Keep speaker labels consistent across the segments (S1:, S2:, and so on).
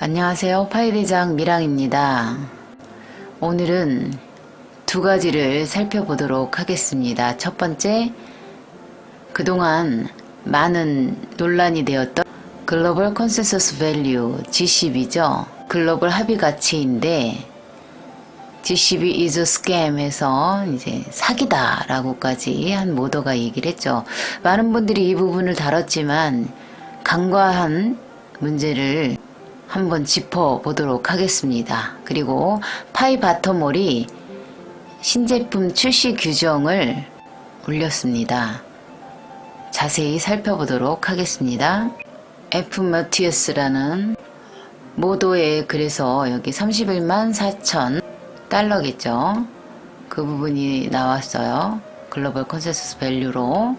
S1: 안녕하세요. 파이대장 미랑입니다. 오늘은 두 가지를 살펴보도록 하겠습니다. 첫 번째, 그동안 많은 논란이 되었던 글로벌 컨센서스 밸류 G10이죠. 글로벌 합의 가치인데 G10 is a scam 해서 이제 사기다 라고까지 한 모더가 얘기를 했죠. 많은 분들이 이 부분을 다뤘지만 간과한 문제를 한번 짚어보도록 하겠습니다. 그리고 파이바터몰이 신제품 출시 규정을 올렸습니다. 자세히 살펴보도록 하겠습니다. F머티어스라는 모도에 그래서 여기 31만 4천 달러겠죠. 그 부분이 나왔어요. 글로벌 컨센서스 밸류로.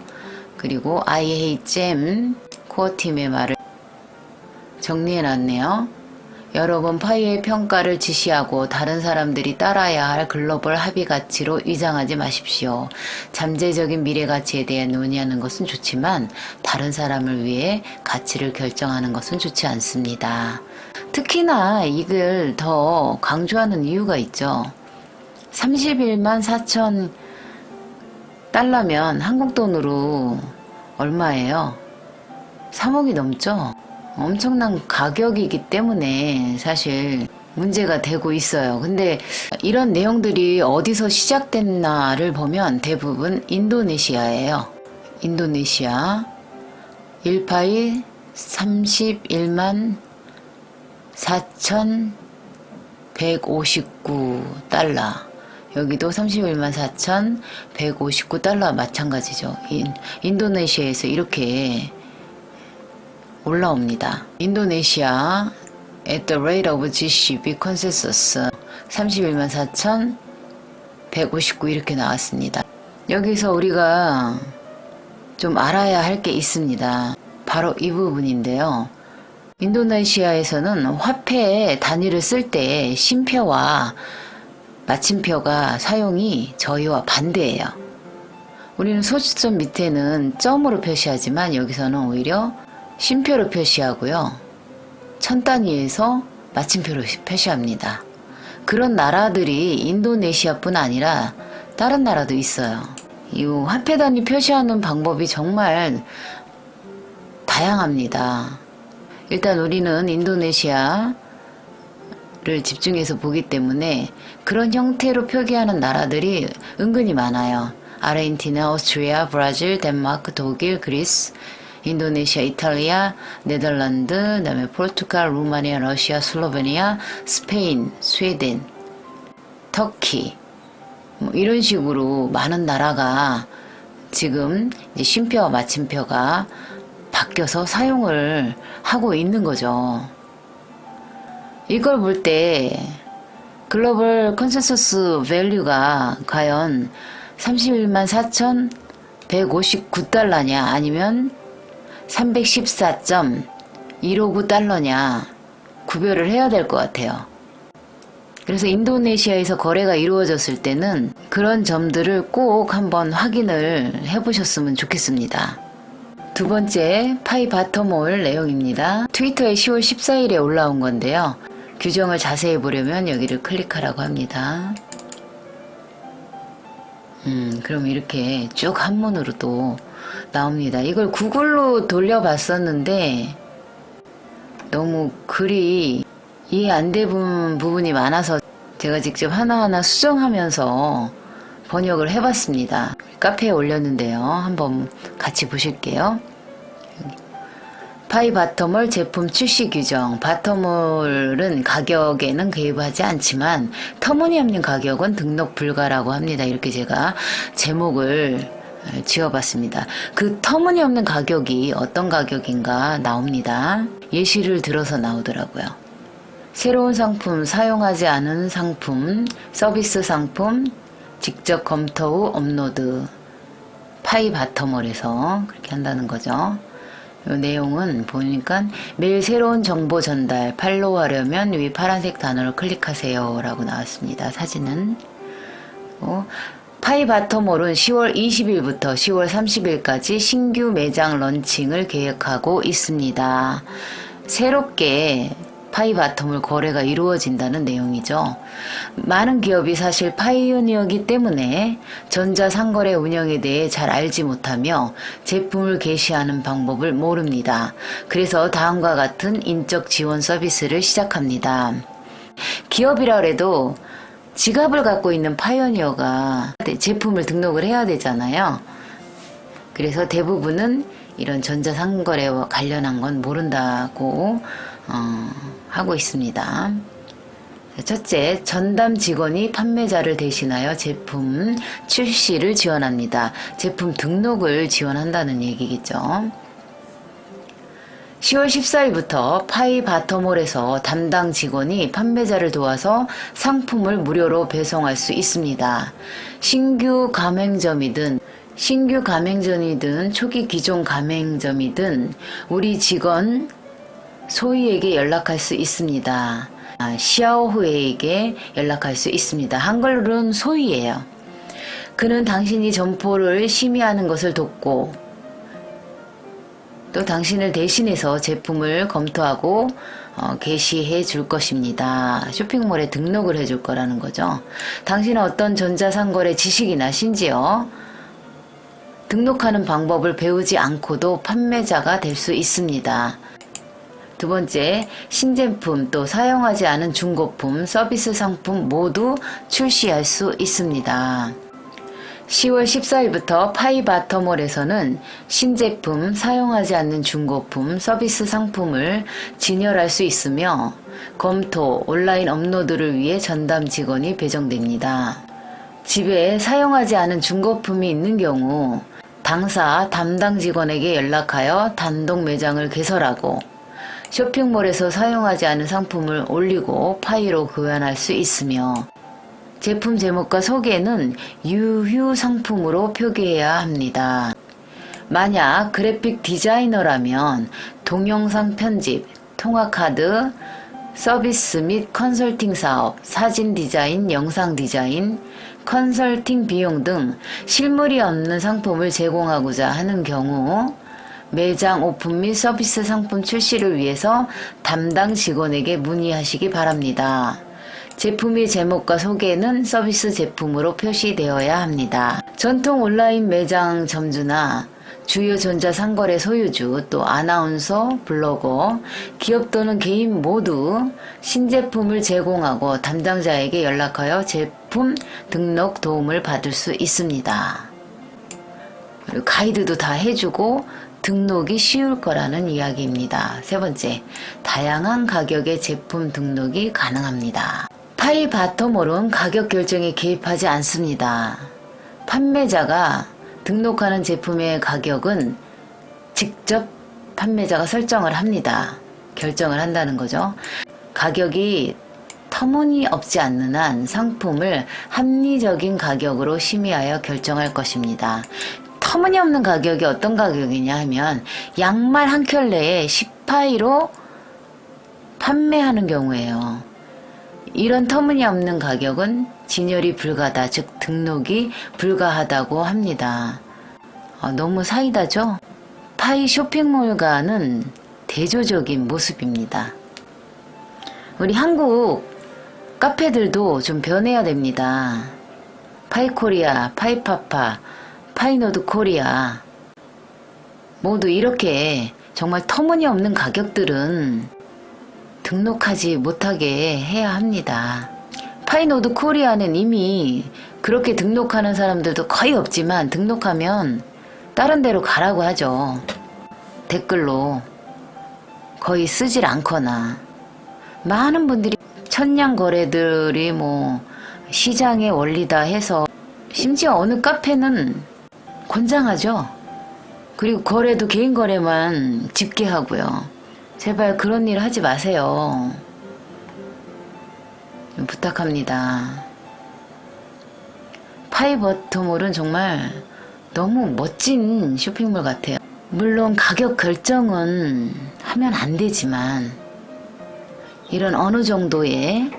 S1: 그리고 IHM 코어팀의 말을 정리해놨네요. 여러분, 파이의 평가를 지시하고 다른 사람들이 따라야 할 글로벌 합의 가치로 위장하지 마십시오. 잠재적인 미래 가치에 대해 논의하는 것은 좋지만 다른 사람을 위해 가치를 결정하는 것은 좋지 않습니다. 특히나 이걸 더 강조하는 이유가 있죠. 31만 4천 달러면 한국 돈으로 얼마예요? 3억이 넘죠? 엄청난 가격이기 때문에 사실 문제가 되고 있어요. 근데 이런 내용들이 어디서 시작됐나를 보면 대부분 인도네시아예요. 인도네시아 1파이 31만 4,159달러. 여기도 31만 4,159달러 마찬가지죠. 인도네시아에서 이렇게 올라옵니다. 인도네시아 at the rate of G10 consensus 31만 4,159 이렇게 나왔습니다. 여기서 우리가 좀 알아야 할 게 있습니다. 바로 이 부분인데요. 인도네시아에서는 화폐 단위를 쓸 때 쉼표와 마침표가 사용이 저희와 반대예요. 우리는 소수점 밑에는 점으로 표시하지만 여기서는 오히려 쉼표로 표시하고요. 천 단위에서 마침표로 표시합니다. 그런 나라들이 인도네시아뿐 아니라 다른 나라도 있어요. 이 화폐 단위 표시하는 방법이 정말 다양합니다. 일단 우리는 인도네시아를 집중해서 보기 때문에 그런 형태로 표기하는 나라들이 은근히 많아요. 아르헨티나, 오스트리아, 브라질, 덴마크, 독일, 그리스, 인도네시아, 이탈리아, 네덜란드, 그다음에 포르투갈, 루마니아, 러시아, 슬로베니아, 스페인, 스웨덴, 터키 뭐 이런 식으로 많은 나라가 지금 이제 쉼표와 마침표가 바뀌어서 사용을 하고 있는 거죠. 이걸 볼 때 글로벌 컨센서스 밸류가 과연 31만 4,159달러냐 아니면 314.159달러냐 구별을 해야 될 것 같아요. 그래서 인도네시아에서 거래가 이루어졌을 때는 그런 점들을 꼭 한번 확인을 해보셨으면 좋겠습니다. 두 번째, 파이바터몰 내용입니다. 트위터에 10월 14일에 올라온 건데요. 규정을 자세히 보려면 여기를 클릭하라고 합니다. 그럼 이렇게 쭉 한문으로 또 나옵니다. 이걸 구글로 돌려봤었는데 너무 글이 이해 안 되는 부분이 많아서 제가 직접 하나하나 수정하면서 번역을 해봤습니다. 카페에 올렸는데요. 한번 같이 보실게요. 파이바터몰 제품 출시 규정. 바터몰은 가격에는 개입하지 않지만 터무니없는 가격은 등록 불가라고 합니다. 이렇게 제가 제목을 지어봤습니다. 그 터무니없는 가격이 어떤 가격인가 나옵니다. 예시를 들어서 나오더라고요. 새로운 상품, 사용하지 않은 상품, 서비스 상품, 직접 검토 후 업로드. 파이바터몰에서 그렇게 한다는 거죠. 이 내용은 보니까 매일 새로운 정보 전달, 팔로우하려면 위 파란색 단어를 클릭하세요 라고 나왔습니다. 사진은. 파이바터몰은 10월 20일부터 10월 30일까지 신규 매장 런칭을 계획하고 있습니다. 새롭게 파이 바텀을 거래가 이루어진다는 내용이죠. 많은 기업이 사실 파이오니어이기 때문에 전자상거래 운영에 대해 잘 알지 못하며 제품을 게시하는 방법을 모릅니다. 그래서 다음과 같은 인적 지원 서비스를 시작합니다. 기업이라 해도 지갑을 갖고 있는 파이오니어가 제품을 등록을 해야 되잖아요. 그래서 대부분은 이런 전자상거래와 관련한 건 모른다고 하고 있습니다. 첫째, 전담 직원이 판매자를 대신하여 제품 출시를 지원합니다. 제품 등록을 지원한다는 얘기겠죠. 10월 14일부터 파이바터몰에서 담당 직원이 판매자를 도와서 상품을 무료로 배송할 수 있습니다. 신규 가맹점이든 초기 기존 가맹점이든 우리 직원 소희에게 연락할 수 있습니다. 시아오후에게 연락할 수 있습니다. 한글로는 소희예요. 그는 당신이 점포를 심의하는 것을 돕고 또 당신을 대신해서 제품을 검토하고 게시해 줄 것입니다. 쇼핑몰에 등록을 해 줄 거라는 거죠. 당신은 어떤 전자상거래 지식이나 심지어 등록하는 방법을 배우지 않고도 판매자가 될 수 있습니다. 두 번째, 신제품 또 사용하지 않은 중고품, 서비스 상품 모두 출시할 수 있습니다. 10월 14일부터 파이바터몰에서는 신제품, 사용하지 않는 중고품, 서비스 상품을 진열할 수 있으며 검토, 온라인 업로드를 위해 전담 직원이 배정됩니다. 집에 사용하지 않은 중고품이 있는 경우 당사 담당 직원에게 연락하여 단독 매장을 개설하고 쇼핑몰에서 사용하지 않은 상품을 올리고 파이로 교환할 수 있으며 제품 제목과 소개는 유휴 상품으로 표기해야 합니다. 만약 그래픽 디자이너라면 동영상 편집, 통화카드, 서비스 및 컨설팅 사업, 사진 디자인, 영상 디자인, 컨설팅 비용 등 실물이 없는 상품을 제공하고자 하는 경우 매장 오픈 및 서비스 상품 출시를 위해서 담당 직원에게 문의하시기 바랍니다. 제품의 제목과 소개는 서비스 제품으로 표시되어야 합니다. 전통 온라인 매장 점주나 주요 전자상거래 소유주, 또 아나운서, 블로거, 기업 또는 개인 모두 신제품을 제공하고 담당자에게 연락하여 제품 등록 도움을 받을 수 있습니다. 그리고 가이드도 다 해주고 등록이 쉬울 거라는 이야기입니다. 세 번째, 다양한 가격의 제품 등록이 가능합니다. 파이바터몰은 가격 결정에 개입하지 않습니다. 판매자가 등록하는 제품의 가격은 직접 판매자가 설정을 합니다. 결정을 한다는 거죠. 가격이 터무니없지 않는 한 상품을 합리적인 가격으로 심의하여 결정할 것입니다. 터무니없는 가격이 어떤 가격이냐 하면 양말 한 켤레에 10파이로 판매하는 경우에요. 이런 터무니없는 가격은 진열이 불가하다, 즉 등록이 불가하다고 합니다. 너무 사이다죠? 파이 쇼핑몰과는 대조적인 모습입니다. 우리 한국 카페들도 좀 변해야 됩니다. 파이코리아, 파이파파, 파이노드 코리아 모두 이렇게 정말 터무니없는 가격들은 등록하지 못하게 해야 합니다. 파이노드 코리아는 이미 그렇게 등록하는 사람들도 거의 없지만 등록하면 다른 데로 가라고 하죠. 댓글로 거의 쓰질 않거나 많은 분들이 천냥 거래들이 시장의 원리다 해서 심지어 어느 카페는 권장하죠. 그리고 거래도 개인 거래만 집계하고요. 제발 그런 일 하지 마세요. 부탁합니다. 파이바터몰은 정말 너무 멋진 쇼핑몰 같아요. 물론 가격 결정은 하면 안 되지만 이런 어느 정도의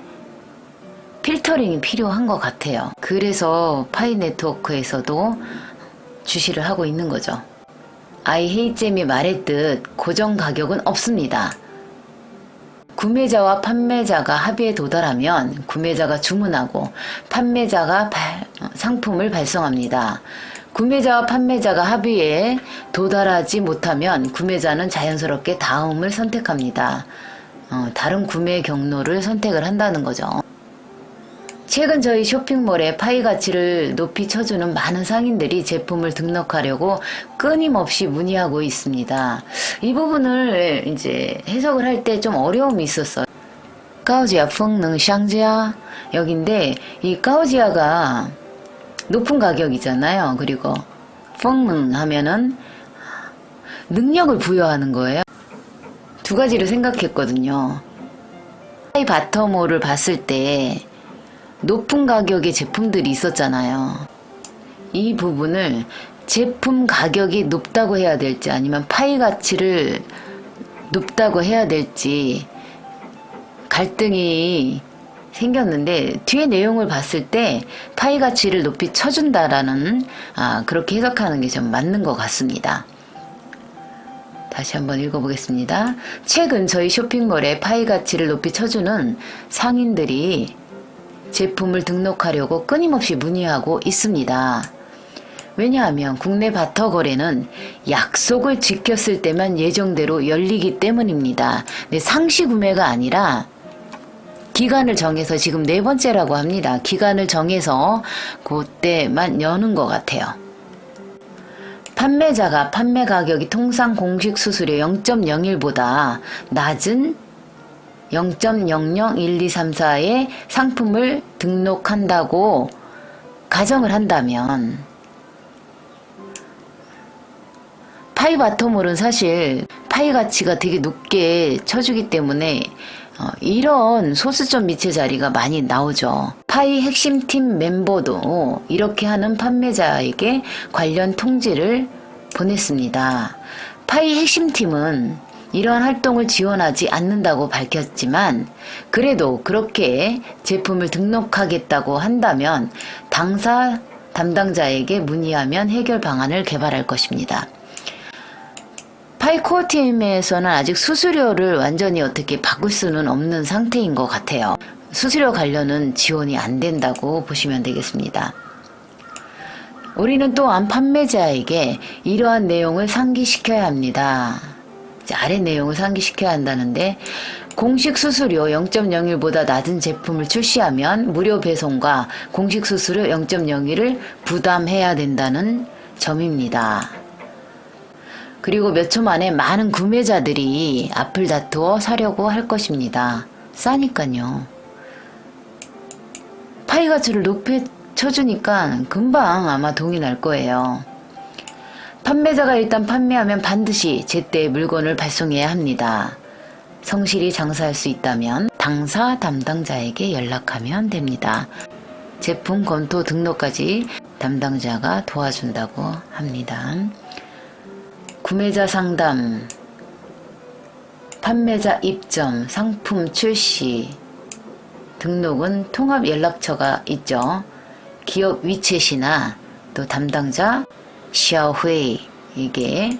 S1: 필터링이 필요한 것 같아요. 그래서 파이 네트워크에서도 주시를 하고 있는 거죠. 아이헤이잼이 말했듯 고정 가격은 없습니다. 구매자와 판매자가 합의에 도달하면 구매자가 주문하고 판매자가 상품을 발송합니다. 구매자와 판매자가 합의에 도달하지 못하면 구매자는 자연스럽게 다음을 선택합니다. 다른 구매 경로를 선택을 한다는 거죠. 최근 저희 쇼핑몰에 파이 가치를 높이 쳐주는 많은 상인들이 제품을 등록하려고 끊임없이 문의하고 있습니다. 이 부분을 이제 해석을 할 때 좀 어려움이 있었어요. 가오지아 펑능 샹지아 여긴데 이 가오지아가 높은 가격이잖아요. 그리고 펑능 하면은 능력을 부여하는 거예요. 두 가지를 생각했거든요. 파이 바터몰을 봤을 때 높은 가격의 제품들이 있었잖아요. 이 부분을 제품 가격이 높다고 해야 될지 아니면 파이 가치를 높다고 해야 될지 갈등이 생겼는데 뒤에 내용을 봤을 때 파이 가치를 높이 쳐준다라는 그렇게 해석하는 게 좀 맞는 것 같습니다. 다시 한번 읽어보겠습니다. 최근 저희 쇼핑몰에 파이 가치를 높이 쳐주는 상인들이 제품을 등록하려고 끊임없이 문의하고 있습니다. 왜냐하면 국내 바터 거래는 약속을 지켰을 때만 예정대로 열리기 때문입니다. 근데 상시 구매가 아니라 기간을 정해서 지금 4번째라고 합니다. 기간을 정해서 그때만 여는 것 같아요. 판매자가 판매 가격이 통상 공식 수수료 0.01보다 낮은 0.001234의 상품을 등록한다고 가정을 한다면 파이 바텀몰은 사실 파이 가치가 되게 높게 쳐주기 때문에 이런 소수점 미체 자리가 많이 나오죠. 파이 핵심팀 멤버도 이렇게 하는 판매자에게 관련 통지를 보냈습니다. 파이 핵심팀은 이러한 활동을 지원하지 않는다고 밝혔지만 그래도 그렇게 제품을 등록하겠다고 한다면 당사 담당자에게 문의하면 해결 방안을 개발할 것입니다. 파이코어 팀에서는 아직 수수료를 완전히 어떻게 바꿀 수는 없는 상태인 것 같아요. 수수료 관련은 지원이 안 된다고 보시면 되겠습니다. 우리는 또한 판매자에게 이러한 내용을 상기시켜야 합니다. 아래 내용을 상기시켜야 한다는데 공식 수수료 0.01보다 낮은 제품을 출시하면 무료 배송과 공식 수수료 0.01을 부담해야 된다는 점입니다. 그리고 몇 초 만에 많은 구매자들이 앞을 다투어 사려고 할 것입니다. 싸니까요. 파이 가치를 높이 쳐주니까 금방 아마 동이 날 거예요. 판매자가 일단 판매하면 반드시 제때 물건을 발송해야 합니다. 성실히 장사할 수 있다면 당사 담당자에게 연락하면 됩니다. 제품 검토 등록까지 담당자가 도와준다고 합니다. 구매자 상담, 판매자 입점, 상품 출시, 등록은 통합 연락처가 있죠. 기업 위챗이나 또 담당자 샤오회이에게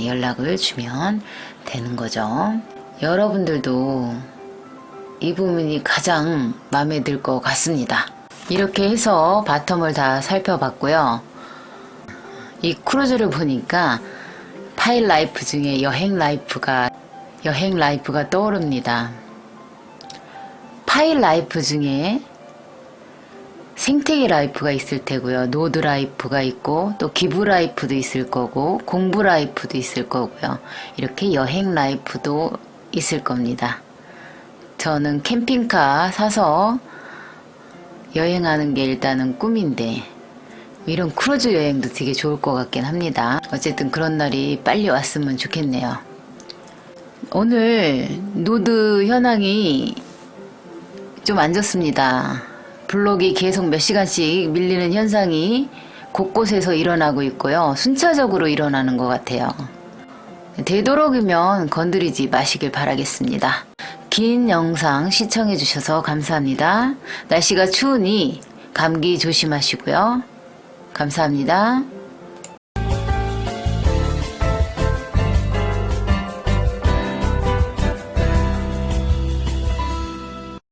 S1: 연락을 주면 되는 거죠. 여러분들도 이 부분이 가장 마음에 들 것 같습니다. 이렇게 해서 바텀을 다 살펴봤고요. 이 크루즈를 보니까 파이 라이프 중에 여행 라이프가 떠오릅니다. 파이 라이프 중에 생태계 라이프가 있을 테고요. 노드 라이프가 있고 또 기부 라이프도 있을 거고 공부 라이프도 있을 거고요. 이렇게 여행 라이프도 있을 겁니다. 저는 캠핑카 사서 여행하는 게 일단은 꿈인데 이런 크루즈 여행도 되게 좋을 것 같긴 합니다. 어쨌든 그런 날이 빨리 왔으면 좋겠네요. 오늘 노드 현황이 좀 안 좋습니다. 블록이 계속 몇 시간씩 밀리는 현상이 곳곳에서 일어나고 있고요. 순차적으로 일어나는 것 같아요. 되도록이면 건드리지 마시길 바라겠습니다. 긴 영상 시청해 주셔서 감사합니다. 날씨가 추우니 감기 조심하시고요. 감사합니다.